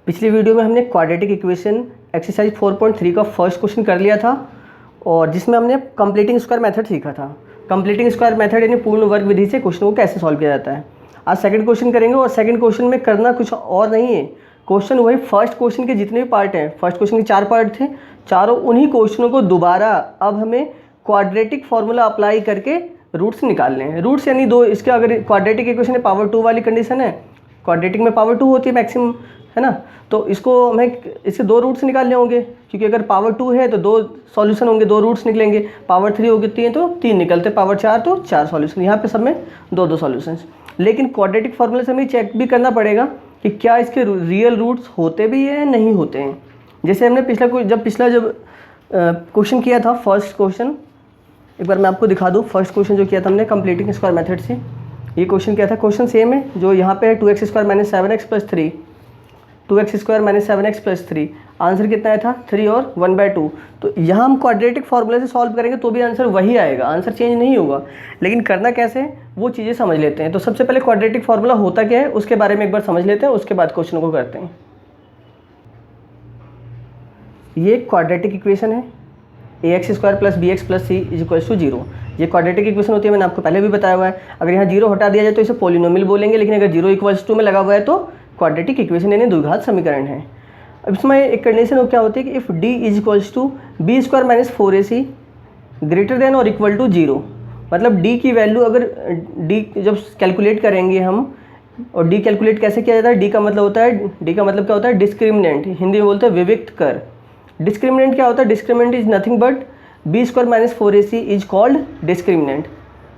पिछली वीडियो में हमने क्वाड्रेटिक इक्वेशन एक्सरसाइज 4.3 का फर्स्ट क्वेश्चन कर लिया था और जिसमें हमने कंप्लीटिंग स्क्वायर मेथड सीखा था। कंप्लीटिंग स्क्वायर मेथड यानी पूर्ण वर्ग विधि से क्वेश्चन को कैसे सॉल्व किया जाता है। आज सेकंड क्वेश्चन करेंगे और सेकंड क्वेश्चन में करना कुछ और नहीं है, क्वेश्चन वही फर्स्ट क्वेश्चन के जितने भी पार्ट हैं, फर्स्ट क्वेश्चन के 4 पार्ट थे, चारों उन्हीं क्वेश्चनों को दोबारा अब हमें क्वाड्रेटिक फार्मूला अप्लाई करके रूट्स निकालने हैं। रूट्स यानी दो, इसके अगर क्वाड्रेटिक इक्वेशन है पावर 2 वाली कंडीशन है, क्वाड्रेटिक में पावर 2 होती है मैक्सिमम, है ना, तो इसको हमें इसके 2 रूट्स निकालने होंगे, क्योंकि अगर पावर 2 है तो 2 सॉल्यूशन होंगे, 2 रूट्स निकलेंगे, पावर 3 होगी 3 तो 3 निकलते, पावर 4 तो 4 सॉल्यूशन, यहाँ पे सब में 2-2 सॉल्यूशंस। लेकिन क्वाड्रेटिक फार्मूले से हमें चेक भी करना पड़ेगा कि क्या इसके रियल रूट्स होते भी हैं नहीं होते हैं। जैसे हमने पिछला जब क्वेश्चन किया था, फर्स्ट क्वेश्चन, एक बार मैं आपको दिखा दूँ। फर्स्ट क्वेश्चन जो किया था हमने कंप्लीटिंग स्क्वायर मेथड से, ये क्वेश्चन क्या था, क्वेश्चन सेम है जो यहाँ पे है 2x square minus 7x plus 3, 2x square minus 7x plus 3, answer कितना आया था 3 और 1/2। तो यहाँ हम क्वाड्रेटिक फार्मूले से सॉल्व करेंगे तो भी आंसर वही आएगा, आंसर चेंज नहीं होगा। लेकिन करना कैसे है वो चीज़ें समझ लेते हैं। तो सबसे पहले क्वाड्रेटिक फार्मूला होता क्या है उसके बारे में एक बार समझ लेते हैं, उसके बाद क्वेश्चन को करते हैं। ये क्वाड्रेटिक इक्वेशन है, ax square plus bx plus c is equals to 0। ये क्वाड्रेटिक इक्वेशन होती है, मैंने आपको पहले भी बताया हुआ है। अगर यहाँ 0 हटा दिया जाए तो इसे पॉलिनोमियल बोलेंगे, लेकिन अगर 0 इक्वल्स टू में लगा हुआ है तो क्वाड्रेटिक इक्वेशन यानी द्विघात समीकरण है। अब इसमें एक कंडीशन क्या होती है कि if d is equals to B square minus 4ac greater than और इक्वल टू 0, मतलब d की वैल्यू अगर d जब कैलकुलेट करेंगे हम, और d कैलकुलेट कैसे किया जाता है, d का मतलब क्या होता है डिस्क्रिमिनेंट, हिंदी में बोलते हैं विविक्त कर। डिस्क्रिमिनेंट क्या होता है, discriminant is nothing but B square minus 4ac is called discriminant.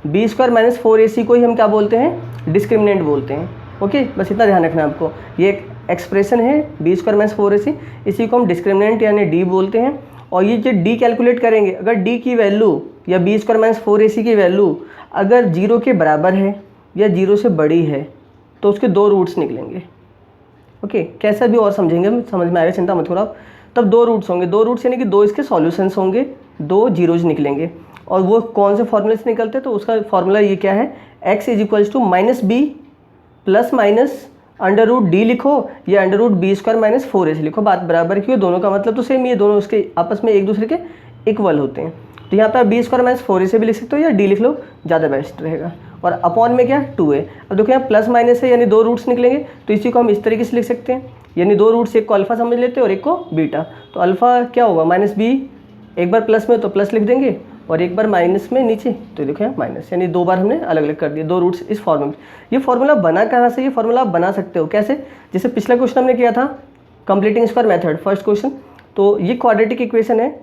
B square minus 4ac को ही हम क्या बोलते हैं, डिस्क्रिमिनेंट बोलते हैं। ओके, बस इतना ध्यान रखना आपको। ये एक एक्सप्रेशन है बी स्क्वायर माइनस 4ac, इसी को हम डिस्क्रिमिनेंट यानी डी बोलते हैं। और ये जो डी कैलकुलेट करेंगे, अगर डी की वैल्यू या बी स्क्वायर माइनस 4ac की वैल्यू अगर 0 के बराबर है या 0 से बड़ी है तो उसके 2 रूट्स निकलेंगे। ओके, कैसा भी और समझेंगे, समझ में आएगा, चिंता मत करो आप। तब 2 रूट्स होंगे, 2 रूट्स यानी कि 2 इसके सॉल्यूशंस होंगे, 2 जीरोज निकलेंगे। और वो कौन से फॉर्मूले से निकलते हैं, तो उसका फॉर्मूला ये क्या है, x is equals to minus B plus minus under root D लिखो या under root B square minus 4ac लिखो, बात बराबर क्यों, दोनों का मतलब तो सेम ही है, दोनों उसके आपस में एक दूसरे के इक्वल होते हैं। तो यहाँ पे आप बी स्क्वायर माइनस 4ac भी लिख सकते हो या डी लिख लो, ज़्यादा बेस्ट रहेगा। और अपॉन में क्या 2 है। अब देखो यहाँ प्लस माइनस है यानी 2 रूट्स निकलेंगे, तो इसी को हम इस तरीके से लिख सकते हैं, यानी 2 रूट्स, एक को अल्फा समझ लेते हैं और एक को बीटा। तो अल्फा क्या होगा माइनस बी, एक बार प्लस में तो प्लस लिख देंगे और एक बार माइनस में नीचे, तो देखो यहाँ माइनस, यानी 2 बार हमने अलग अलग कर दिए 2 रूट्स इस फॉर्मूले में। ये फॉर्मूला बना कहाँ से, ये फॉर्मूला आप बना सकते हो कैसे, जैसे पिछला क्वेश्चन हमने किया था completing square method first question, तो ये क्वाड्रेटिक इक्वेशन है।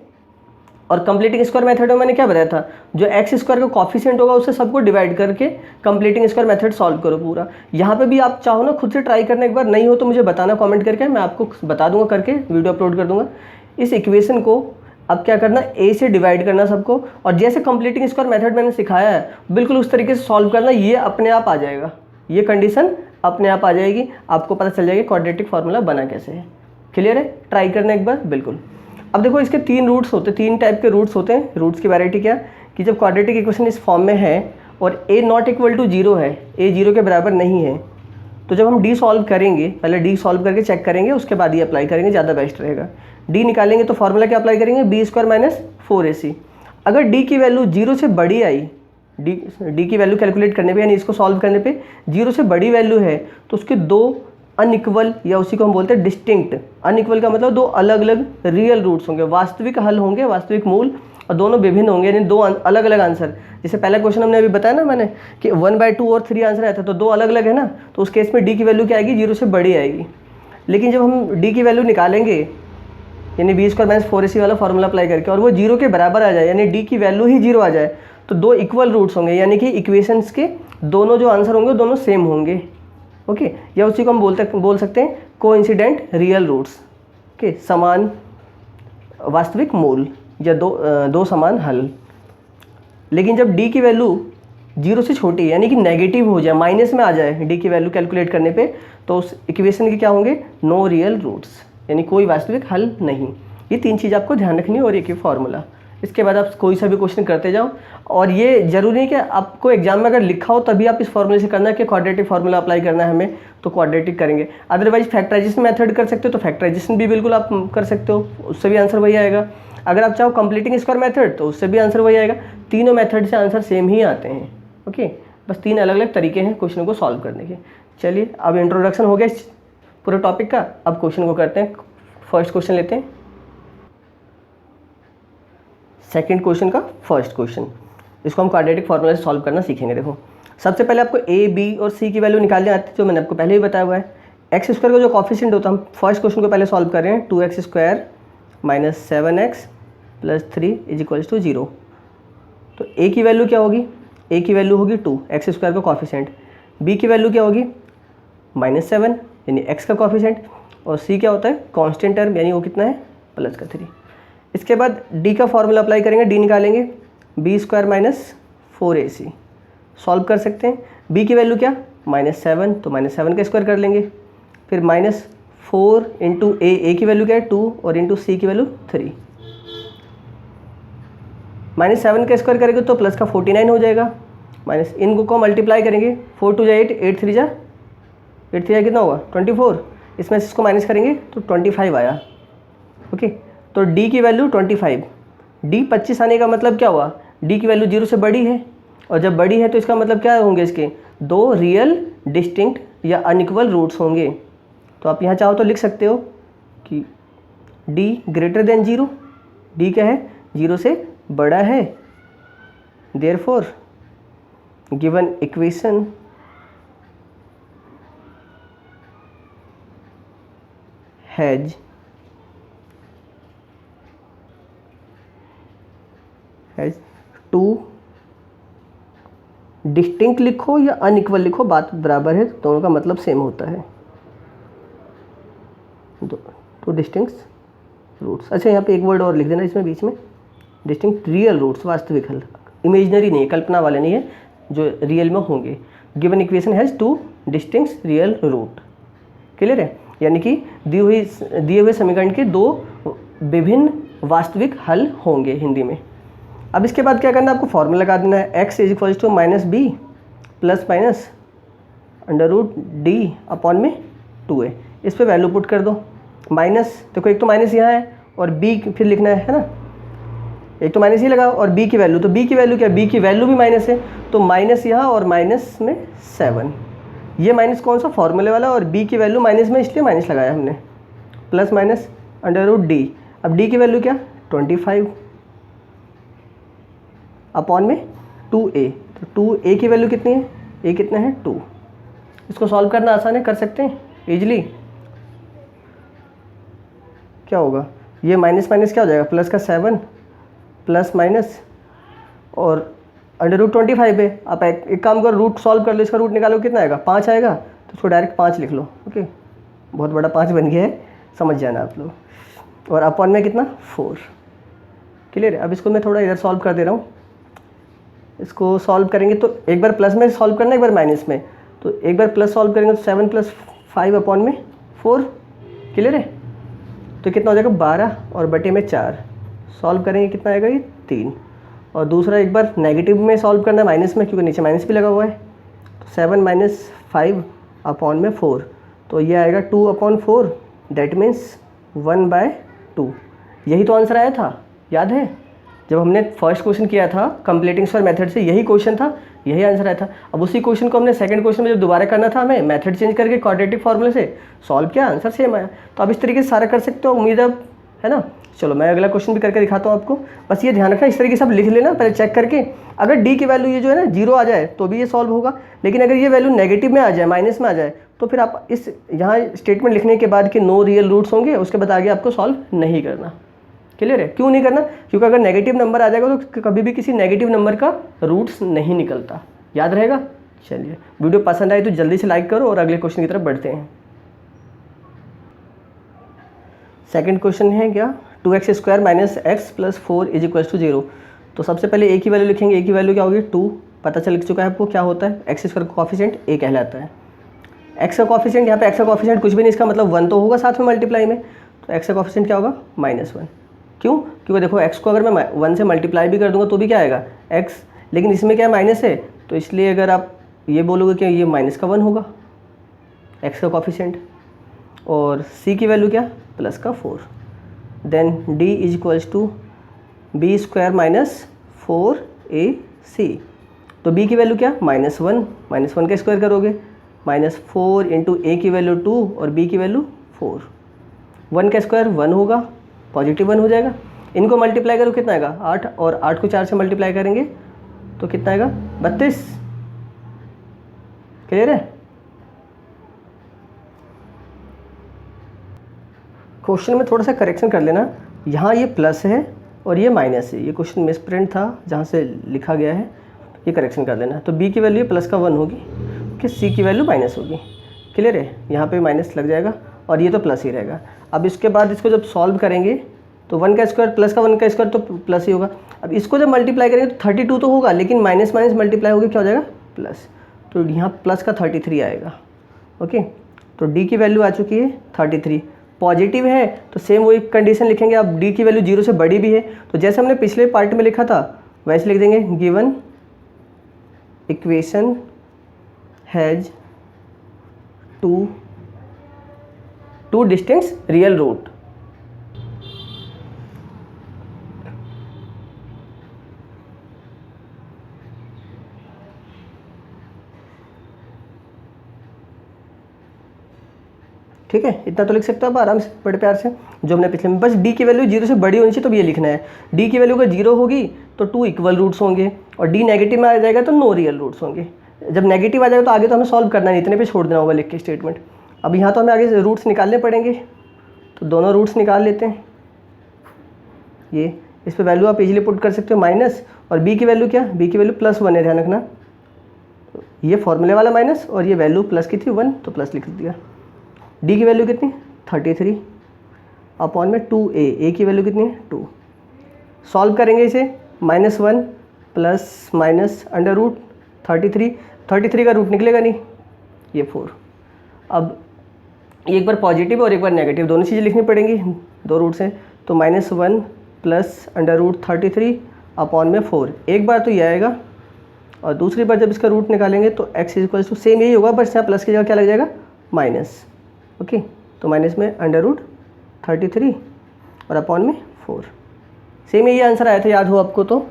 और कंप्लीटिंग स्क्वायर मेथड में मैंने क्या बताया था, जो एक्स स्क्वायर का कॉफिशिएंट होगा उससे सबको डिवाइड करके कंप्लीटिंग स्क्वायर मेथड सॉल्व करो पूरा। यहाँ पे भी आप चाहो ना खुद से ट्राई करने, एक बार नहीं हो तो मुझे बताना कमेंट करके, मैं आपको बता दूंगा करके, वीडियो अपलोड कर दूंगा। इस इक्वेशन को अब क्या करना, ए से डिवाइड करना सबको, और जैसे कंप्लीटिंग स्क्वायर मेथड मैंने सिखाया है बिल्कुल उस तरीके से सॉल्व करना, ये अपने आप आ जाएगा, ये कंडीशन अपने आप आ जाएगी, आपको पता चल जाएगा क्वाड्रेटिक फार्मूला बना कैसे है। क्लियर है, ट्राई करना एक बार बिल्कुल। अब देखो इसके 3 रूट्स होते हैं, 3 टाइप के रूट्स होते हैं। रूट्स की वैरायटी क्या कि जब क्वाड्रेटिक इक्वेशन इस फॉर्म में है और a नॉट इक्वल टू 0 है, a 0 के बराबर नहीं है, तो जब हम d सॉल्व करेंगे, पहले d सॉल्व करके चेक करेंगे, उसके बाद ये अप्लाई करेंगे, ज़्यादा बेस्ट रहेगा। d निकालेंगे तो फॉर्मूला क्या अप्लाई करेंगे, बी स्क्वायर माइनस 4ac। अगर d की वैल्यू 0 से बड़ी आई, d की वैल्यू कैलकुलेट करने पे यानी इसको सॉल्व करने पे 0 से बड़ी वैल्यू है, तो उसके 2 अनइक्वल या उसी को हम बोलते हैं डिस्टिंक्ट, अनइक्वल का मतलब 2 अलग अलग रियल रूट्स होंगे, वास्तविक हल होंगे, वास्तविक मूल, और दोनों विभिन्न होंगे, यानी 2 अलग अलग आंसर। जैसे पहला क्वेश्चन हमने अभी बताया ना मैंने कि 1/2 और 3 आंसर आया था, तो 2 अलग अलग है ना, तो उस केस में डी की वैल्यू क्या आएगी, 0 से बड़ी आएगी। लेकिन जब हम डी की वैल्यू निकालेंगे यानी बी स्क्वायर माइनस 4ac वाला फॉर्मूला अप्लाई करके, और वो 0 के बराबर आ जाए यानी डी की वैल्यू ही 0 आ जाए, तो 2 इक्वल रूट्स होंगे, यानी कि इक्वेशंस के दोनों जो आंसर होंगे दोनों सेम होंगे। ओके, या उसी को हम बोल सकते हैं कोइंसिडेंट रियल रूट्स के, समान वास्तविक मूल या दो समान हल। लेकिन जब d की वैल्यू 0 से छोटी यानी कि नेगेटिव हो जाए, माइनस में आ जाए d की वैल्यू कैलकुलेट करने पे, तो उस इक्वेशन के क्या होंगे, नो रियल रूट्स, यानी कोई वास्तविक हल नहीं। ये 3 चीज़ आपको ध्यान रखनी है और एक ही फॉर्मूला, इसके बाद आप कोई सा भी क्वेश्चन करते जाओ। और ये ज़रूरी नहीं कि आपको एग्जाम में अगर लिखा हो तभी आप इस फॉर्मूले से करना है कि क्वाड्रेटिक फार्मूला अप्लाई करना है हमें, तो क्वाड्रेटिक करेंगे। अदरवाइज फैक्टराइजेशन मेथड कर सकते हो तो फैक्टराइजेशन भी बिल्कुल आप कर सकते हो, उससे भी आंसर वही आएगा। अगर आप चाहो कंप्लीटिंग स्क्वायर मेथड तो उससे भी आंसर वही आएगा। तीनों मेथड से आंसर सेम ही आते हैं। ओके, बस 3 अलग अलग तरीके हैं क्वेश्चन को सॉल्व करने के। चलिए, अब इंट्रोडक्शन हो गया इस पूरे टॉपिक का। अब क्वेश्चन को करते हैं। फर्स्ट क्वेश्चन लेते हैं, सेकंड क्वेश्चन का फर्स्ट क्वेश्चन। इसको हम क्वाड्रेटिक फार्मूला से सॉल्व करना सीखेंगे। देखो, सबसे पहले आपको ए, बी और सी की वैल्यू निकालने आती है, जो मैंने आपको पहले ही बताया हुआ है। एक्स स्क्वायर का जो कॉफिशिएंट होता है, हम फर्स्ट क्वेश्चन को पहले सॉल्व कर रहे हैं। 2x square minus 7x plus 3 is equals to 0। तो ए की वैल्यू क्या होगी? ए की वैल्यू होगी 2, एक्स स्क्वायर का कॉफिशिएंट। बी की वैल्यू क्या होगी? -7 यानी एक्स का कॉफिशिएंट। और सी क्या होता है? कांस्टेंट टर्म, यानी वो कितना है? प्लस का 3। इसके बाद डी का फॉर्मूला अप्लाई करेंगे, डी निकालेंगे B square minus 4ac। Solve कर सकते हैं। बी की वैल्यू क्या? -7, तो -7 का स्क्वायर कर लेंगे। फिर -4 इंटू ए की वैल्यू क्या है? 2 और इंटू सी की वैल्यू 3। -7 का स्क्वायर करेंगे तो प्लस का 49 हो जाएगा। माइनस इनको को मल्टीप्लाई करेंगे, 4 2 जा 8, 8 3 जा 8 3 जा कितना होगा? 24। इसमें से इसको माइनस करेंगे तो 25 आया। ओके, तो डी की वैल्यू 25। डी 25 आने का मतलब क्या हुआ? डी की वैल्यू 0 से बड़ी है, और जब बड़ी है तो इसका मतलब क्या होंगे? इसके 2 रियल डिस्टिंक्ट या अनइक्वल रूट्स होंगे। तो आप यहाँ चाहो तो लिख सकते हो कि डी ग्रेटर देन 0। डी क्या है? 0 से बड़ा है। Therefore given equation has two distinct लिखो या अनइक्वल लिखो, बात बराबर है, दोनों का मतलब सेम होता है। Two distinct roots. अच्छा, यहाँ पे एक वर्ड और लिख देना इसमें बीच में, डिस्टिंक्ट रियल रूट्स, वास्तविक हल, इमेजनरी नहीं है, कल्पना वाले नहीं है, जो रियल में होंगे। Given equation has 2 distinct real root. Clear है? यानी कि दिए हुए समीकरण के 2 विभिन्न वास्तविक हल होंगे हिंदी में। अब इसके बाद क्या करना है? आपको फॉर्मूला लगा देना है। x is equals to -b plus minus √d upon में 2a। इस पर वैल्यू पुट कर दो। माइनस, देखो एक तो माइनस यहाँ है और b फिर लिखना है ना, एक तो माइनस ही लगाओ और b की वैल्यू, तो b की वैल्यू क्या? b की वैल्यू भी माइनस है, तो माइनस यहाँ और माइनस में 7। ये माइनस कौन सा? फॉर्मूले वाला, और b की वैल्यू माइनस में इसलिए माइनस लगाया हमने। Plus minus √d। अब d की वैल्यू क्या? 25 अपॉन में 2a। तो 2a की वैल्यू कितनी है? a कितना है? 2। इसको सॉल्व करना आसान है, कर सकते हैं इजीली। क्या होगा? ये माइनस माइनस क्या हो जाएगा? प्लस का 7 प्लस माइनस और √25 है। आप एक काम करो, रूट सॉल्व कर लो, इसका रूट निकालो, कितना आएगा? 5 आएगा, तो इसको डायरेक्ट 5 लिख लो। ओके, बहुत बड़ा 5 बन गया है, समझ जाना आप लोग। और अपॉन में कितना? 4। क्लियर है? अब इसको मैं थोड़ा इधर सॉल्व कर दे रहा हूँ। इसको सॉल्व करेंगे तो एक बार प्लस में सॉल्व करना है, एक बार माइनस में। तो एक बार प्लस सॉल्व करेंगे तो 7 + 5 अपॉन में 4। क्लियर है? तो कितना हो जाएगा? 12 और बटे में 4। सॉल्व करेंगे कितना आएगा? ये 3। और दूसरा एक बार नेगेटिव में सॉल्व करना है, माइनस में, क्योंकि नीचे माइनस भी लगा हुआ है। तो 7 - 5 अपॉन में 4, तो ये आएगा 2/4। That means 1/2। यही तो आंसर आया था, याद है? जब हमने फर्स्ट क्वेश्चन किया था कंप्लीटिंग स्क्वायर मेथड से, यही क्वेश्चन था, यही आंसर आया था। अब उसी क्वेश्चन को हमने सेकंड क्वेश्चन में जब दोबारा करना था, हमें मेथड चेंज करके क्वाड्रेटिक फार्मूले से सॉल्व किया, आंसर सेम आया। तो आप इस तरीके से सारा कर सकते हो, उम्मीद है ना। चलो मैं अगला क्वेश्चन भी करके दिखाता हूँ आपको। बस ये ध्यान रखना, इस तरीके से आप लिख लेना पहले चेक करके। अगर डी की वैल्यू ये जो है ना 0 आ जाए तो भी ये सॉल्व होगा, लेकिन अगर ये वैल्यू नेगेटिव में आ जाए, माइनस में आ जाए, तो फिर आप इस यहाँ स्टेटमेंट लिखने के बाद कि नो रियल रूट्स होंगे, उसके बाद आगे आपको सॉल्व नहीं करना। क्लियर है? क्यों नहीं करना? क्योंकि अगर नेगेटिव नंबर आ जाएगा तो कभी भी किसी नेगेटिव नंबर का रूट्स नहीं निकलता। याद रहेगा? चलिए, वीडियो पसंद आए तो जल्दी से लाइक करो और अगले क्वेश्चन की तरफ बढ़ते हैं। सेकंड क्वेश्चन है क्या? 2x square minus X plus 4 is equal to 0। तो सबसे पहले a की वैल्यू लिखेंगे। a की वैल्यू क्या होगी? 2। पता चल चुका है आपको क्या होता है? एक्स स्क्वायर का कॉफिशिएंट a कहलाता है। x का कॉफिशिएंट, यहाँ पे x का कॉफिशिएंट कुछ भी नहीं, इसका मतलब 1 तो होगा साथ में मल्टीप्लाई में, तो x का कॉफिशिएंट क्या होगा? -1। क्यों? क्योंकि देखो x को अगर मैं 1 से मल्टीप्लाई भी कर दूंगा तो भी क्या आएगा x, लेकिन इसमें क्या माइनस है, तो इसलिए अगर आप ये बोलोगे कि ये माइनस का 1 होगा x का कॉफिशेंट, और c की वैल्यू क्या प्लस का 4, then d is equals to B square minus 4ac, तो b की वैल्यू क्या -1, -1 का स्क्वायर करोगे -4 इंटू a की वैल्यू 2 और b की वैल्यू 4, 1 का स्क्वायर 1 होगा, पॉजिटिव 1 हो जाएगा। इनको मल्टीप्लाई करो कितना आएगा 8, और 8 को 4 से मल्टीप्लाई करेंगे तो कितना आएगा 32। क्लियर है? क्वेश्चन में थोड़ा सा करेक्शन कर लेना, यहाँ ये प्लस है और ये माइनस है, ये क्वेश्चन मिस प्रिंट था जहाँ से लिखा गया है, ये करेक्शन कर लेना। तो b की वैल्यू प्लस का 1 होगी कि c की वैल्यू माइनस होगी। क्लियर है? यहाँ पे माइनस लग जाएगा और ये तो प्लस ही रहेगा। अब इसके बाद इसको जब सॉल्व करेंगे तो 1 का स्क्वायर प्लस का 1 का स्क्वायर तो प्लस ही होगा। अब इसको जब मल्टीप्लाई करेंगे तो 32 तो होगा, लेकिन माइनस माइनस मल्टीप्लाई होगी क्या हो जाएगा प्लस, तो यहाँ प्लस का 33 आएगा। ओके, तो d की वैल्यू आ चुकी है 33, पॉजिटिव है तो सेम वही कंडीशन लिखेंगे। अब d की वैल्यू 0 से बड़ी भी है तो जैसे हमने पिछले पार्ट में लिखा था वैसे लिख देंगे, given equation has two distinct real root. ठीक है, इतना तो लिख सकते हो आप आराम से बड़े प्यार से, जो हमने पिछले में। बस d की वैल्यू 0 से बड़ी होनी चाहिए तो भी ये लिखना है। d की वैल्यू अगर 0 होगी तो 2 इक्वल रूट्स होंगे, और d नेगेटिव में आ जाएगा तो नो रियल रूट्स होंगे। जब नेगेटिव आ जाएगा तो आगे तो हमें सॉल्व करना नहीं, इतने पे छोड़ देना होगा लिख के स्टेटमेंट। अब यहाँ तो हमें आगे रूट्स निकालने पड़ेंगे, तो दोनों रूट्स निकाल लेते हैं। ये इस पर वैल्यू आप इजीली पुट कर सकते हो माइनस, और b की वैल्यू क्या, b की वैल्यू +1 है, ध्यान रखना। ये फॉर्मूले वाला माइनस और ये वैल्यू प्लस की थी 1 तो प्लस लिख दिया। d की वैल्यू कितनी 33 अपॉन में 2a, a की वैल्यू कितनी है 2। सॉल्व करेंगे इसे, -1 प्लस माइनस अंडर रूट 33 का रूट निकलेगा नहीं, ये 4। अब एक बार पॉजिटिव और एक बार नेगेटिव दोनों चीज़ें लिखनी पड़ेंगी, दो रूट्स हैं, तो -1 प्लस अंडर रूट 33 अपॉन में 4। एक बार तो ये आएगा और दूसरी बार जब इसका रूट निकालेंगे तो x is equal to same यही होगा, बस यहाँ प्लस की जगह क्या लग जाएगा माइनस। ओके, तो माइनस में अंडर रूट 33 और अपॉन में 4। सेम यही आंसर आया था, याद हो आपको तो,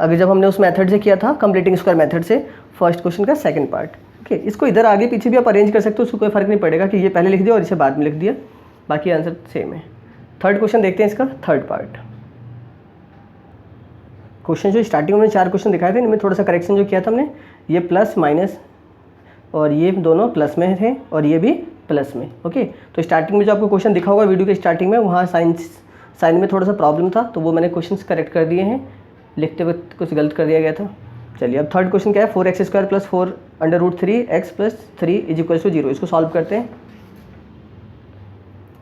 अगर जब हमने उस मेथड से किया था कंप्लीटिंग स्क्वायर मेथड से, फर्स्ट क्वेश्चन का सेकंड पार्ट। ओके, इसको इधर आगे पीछे भी आप अरेंज कर सकते हो, उसको कोई फर्क नहीं पड़ेगा कि ये पहले लिख दिया और इसे बाद में लिख दिया, बाकी आंसर सेम है। थर्ड क्वेश्चन देखते हैं, इसका थर्ड पार्ट। क्वेश्चन जो स्टार्टिंग में 4 क्वेश्चन दिखाए थे, इनमें थोड़ा सा करेक्शन जो किया था हमने, ये प्लस माइनस और ये दोनों प्लस में थे और ये भी प्लस में। ओके, तो स्टार्टिंग में जो आपको क्वेश्चन दिखा होगा वीडियो के स्टार्टिंग में, वहाँ साइन में थोड़ा सा प्रॉब्लम था तो वो मैंने क्वेश्चंस करेक्ट कर दिए हैं, लिखते वक्त कुछ गलत कर दिया गया था। चलिए अब थर्ड क्वेश्चन क्या है, 4x² + 4 under root 3x + 3 is equal to 0। इसको सॉल्व करते हैं।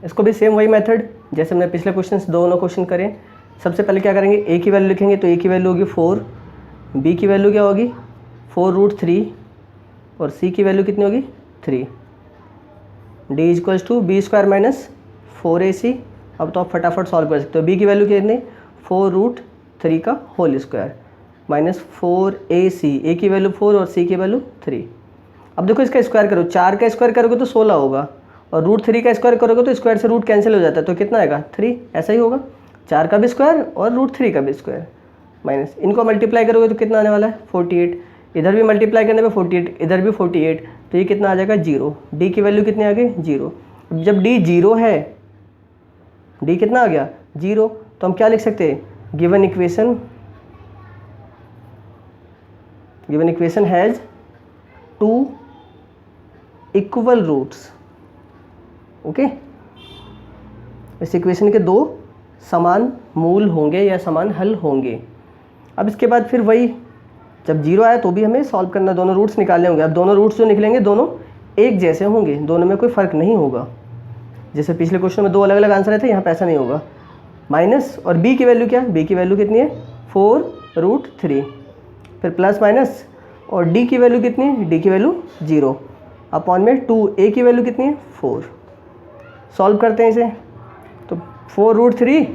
इसको भी सेम वही मेथड जैसे हमने पिछले क्वेश्चन दोनों क्वेश्चन करें। सबसे पहले क्या करेंगे, a की वैल्यू लिखेंगे, तो a की वैल्यू होगी 4, b की वैल्यू क्या होगी 4√3 और c की वैल्यू कितनी होगी 3। d equals to b² - 4ac। अब तो आप फटाफट सॉल्व कर सकते हो। b की वैल्यू कितनी 4√3 का whole square minus 4ac, a की वैल्यू 4 और c की वैल्यू 3। अब देखो इसका स्क्वायर करो, 4 का स्क्वायर करोगे तो 16 होगा, और √3 का स्क्वायर करोगे तो स्क्वायर से रूट कैंसिल हो जाता है, तो कितना आएगा 3। ऐसा ही होगा, 4 का भी स्क्वायर और √3 का भी स्क्वायर माइनस, इनको मल्टीप्लाई करोगे तो कितना आने वाला है 48। इधर भी मल्टीप्लाई करने पे 48, इधर भी 48, तो ये कितना आ जाएगा 0। d की वैल्यू कितनी आ गई 0। जब d 0 है, d कितना आ गया 0, तो हम क्या लिख सकते हैं, given equation has 2 equal roots. Okay, इस इक्वेशन के 2 समान मूल होंगे या समान हल होंगे। अब इसके बाद फिर वही, जब 0 आया तो भी हमें सॉल्व करना, दोनों रूट्स निकालने होंगे। अब दोनों रूट्स जो निकलेंगे दोनों एक जैसे होंगे, दोनों में कोई फ़र्क नहीं होगा। जैसे पिछले क्वेश्चन में 2 अलग अलग आंसर आए थे, यहाँ पे ऐसा नहीं होगा। माइनस और b की वैल्यू क्या, b की वैल्यू कितनी है 4√3, फिर प्लस माइनस, और d की वैल्यू कितनी है, d की वैल्यू 0 अपॉन में 2, a की वैल्यू कितनी है 4। सॉल्व करते हैं इसे, तो 4√3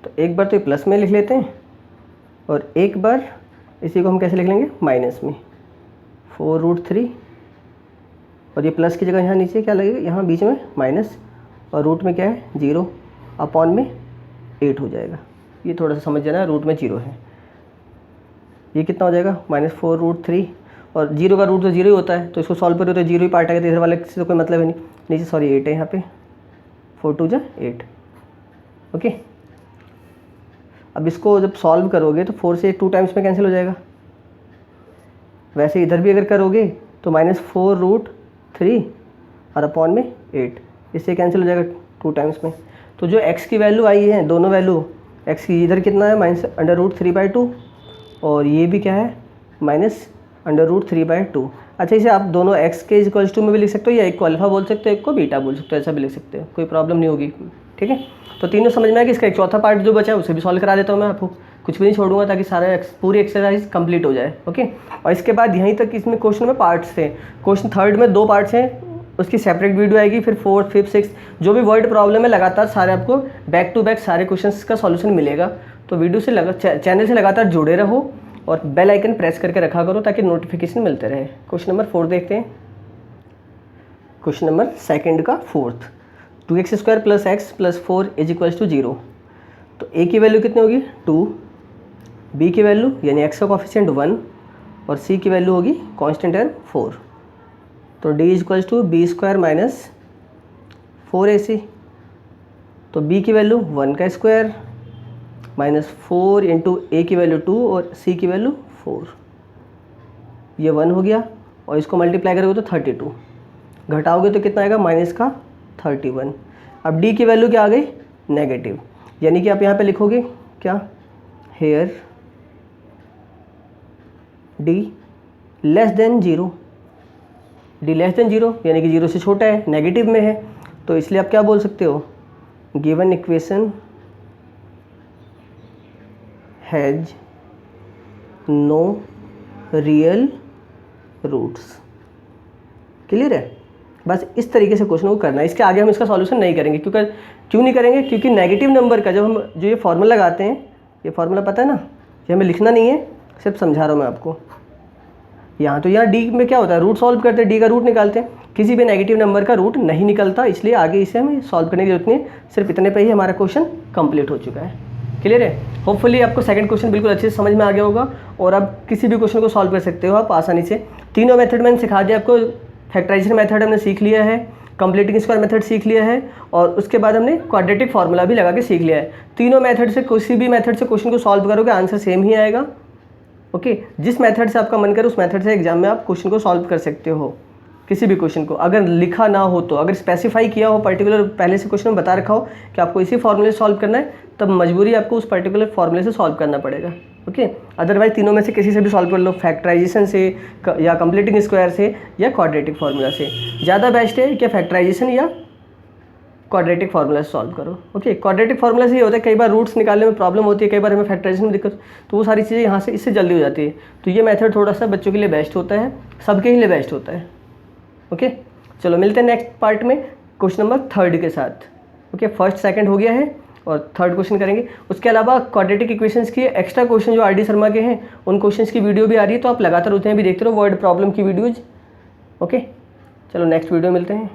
तो एक बार तो ये प्लस में लिख लेते हैं और एक बार इसी को हम कैसे लिख लेंगे, माइनस में। 4√3 और ये प्लस की जगह यहाँ नीचे क्या लगेगा, यहाँ बीच में माइनस और रूट में क्या है 0 अपॉन में 8 हो जाएगा। ये थोड़ा सा समझ जाना, रूट में 0 है। ये कितना हो जाएगा, -4√3 और 0 का रूट तो 0 ही होता है, तो इसको सॉल्व करो तो 0 ही पार्ट आएगा, इधर वाले से तो कोई मतलब है नहीं। नीचे सॉरी 8 है यहाँ पे, 4 2 जा 8। ओके, अब इसको जब सॉल्व करोगे तो 4 से 2 टाइम्स में कैंसिल हो जाएगा। वैसे इधर भी अगर करोगे तो -4√3 और अपॉन में 8, इससे कैंसिल हो जाएगा 2 टाइम्स में। तो जो x की वैल्यू आई है, दोनों वैल्यू x की इधर कितना है -√3/2 और ये भी क्या है -√3/2। अच्छा, इसे आप दोनों x के इक्वल्स टू में भी लिख सकते हो, या एक को अल्फा बोल सकते हो, एक को बीटा बोल सकते हो, ऐसा भी लिख सकते हो, कोई प्रॉब्लम नहीं होगी। ठीक है, तो तीनों समझ में आया कि इसका एक चौथा पार्ट जो बचा है उसे भी सॉल्व करा देता हूँ मैं आपको, कुछ भी नहीं छोड़ूंगा ताकि सारा पूरी एक्सरसाइज कंप्लीट हो जाए। ओके, और इसके बाद यहीं तक इसमें क्वेश्चन में पार्ट्स थे। क्वेश्चन थर्ड में 2 पार्ट्स हैं, उसकी सेपरेट वीडियो आएगी, फिर 4th 5th 6th जो भी वर्ड प्रॉब्लम है लगातार सारे आपको बैक टू बैक सारे क्वेश्चंस का सॉल्यूशन मिलेगा। तो वीडियो से चैनल से लगातार जुड़े रहो और बेल आइकन प्रेस करके रखा करो ताकि नोटिफिकेशन मिलते रहे। क्वेश्चन नंबर 4 देखते हैं। क्वेश्चन नंबर सेकंड का 4th, 2x² + x + 4 = 0। तो a की वैल्यू कितनी होगी 2, b की वैल्यू यानी x का कोफिशिएंट 1 और c की वैल्यू होगी कांस्टेंट है 4। तो d = b² - 4ac। तो b की वैल्यू 1 का स्क्वायर -4 × a की वैल्यू 2 और c की वैल्यू 4, ये 1 हो गया और इसको मल्टीप्लाई करोगे तो 32, घटाओगे तो कितना आएगा -31। अब d की वैल्यू क्या आ गई नेगेटिव, यानी कि आप यहाँ पे लिखोगे क्या, हेयर d <0, d <0 यानी कि 0 से छोटा है, नेगेटिव में है, तो इसलिए आप क्या बोल सकते हो, given equation has no real roots. Clear है, बस इस तरीके से क्वेश्चन को करना है। इसके आगे हम इसका सॉल्यूशन नहीं करेंगे, क्यों नहीं करेंगे, क्योंकि नेगेटिव नंबर का जब हम जो ये फार्मूला लगाते हैं, ये फार्मूला पता है ना, ये हमें लिखना नहीं है, सिर्फ समझा रहा हूँ मैं आपको। यहाँ तो यहाँ डी में क्या होता है, रूट सॉल्व करते हैं, डी का रूट निकालते हैं, किसी भी नेगेटिव नंबर का रूट नहीं निकलता, इसलिए आगे इसे हमें सॉल्व करने की जरूरत नहीं है। सिर्फ इतने पे ही हमारा क्वेश्चन कंप्लीट हो चुका है। क्लियर है, होपफुली आपको सेकंड क्वेश्चन बिल्कुल अच्छे से समझ में आ गया होगा और अब किसी भी क्वेश्चन को सॉल्व कर सकते हो आप आसानी से। तीनों मेथड मैंने सिखा दिया आपको। फैक्टराइजेशन मेथड हमने सीख लिया है, कंप्लीटिंग स्क्वायर मेथड सीख लिया है और उसके बाद हमने क्वाड्रेटिक फार्मूला भी लगा के सीख लिया है। तीनों मेथड से किसी भी मेथड से क्वेश्चन को सॉल्व करोगे आंसर सेम ही आएगा। ओके, जिस मेथड से आपका मन करे उस मेथड से एग्जाम में आप क्वेश्चन को सॉल्व कर सकते हो, किसी भी क्वेश्चन को। अगर लिखा ना हो तो, अगर स्पेसिफाई किया हो पर्टिकुलर, पहले से क्वेश्चन में बता रखा हो कि आपको इसी फॉर्मूले से सॉल्व करना है, तब मजबूरी आपको उस पर्टिकुलर फॉर्मूले से सॉल्व करना पड़ेगा। ओके, अदरवाइज तीनों में से किसी से भी सॉल्व कर लो, फैक्टराइजेशन से या कंप्लीटिंग स्क्वायर से या क्वाड्रेटिक फार्मूला से। ज़्यादा बेस्ट है कि फैक्टराइजेशन या क्वाड्रेटिक फार्मूला से सॉल्व करो। ओके, क्वाड्रेटिक फार्मूला से ये होता है कई बार रूट्स निकालने में प्रॉब्लम होती है, कई बार हमें फैक्टराइजेशन में दिक्कत, तो वो सारी चीज़ें यहाँ से इससे जल्दी हो जाती है। तो ये मेथड थोड़ा सा बच्चों के लिए बेस्ट होता है, सबके ही लिए बेस्ट होता है। ओके, चलो मिलते हैं नेक्स्ट पार्ट में क्वेश्चन नंबर 3 के साथ। ओके, फर्स्ट सेकंड हो गया है और थर्ड क्वेश्चन करेंगे। उसके अलावा क्वाड्रेटिक इक्वेशंस की एक्स्ट्रा क्वेश्चन जो आर.डी. शर्मा के हैं उन क्वेश्चंस की वीडियो भी आ रही है, तो आप लगातार उतने भी देखते रहो वर्ड प्रॉब्लम की वीडियोज़। ओके, चलो नेक्स्ट वीडियो मिलते हैं।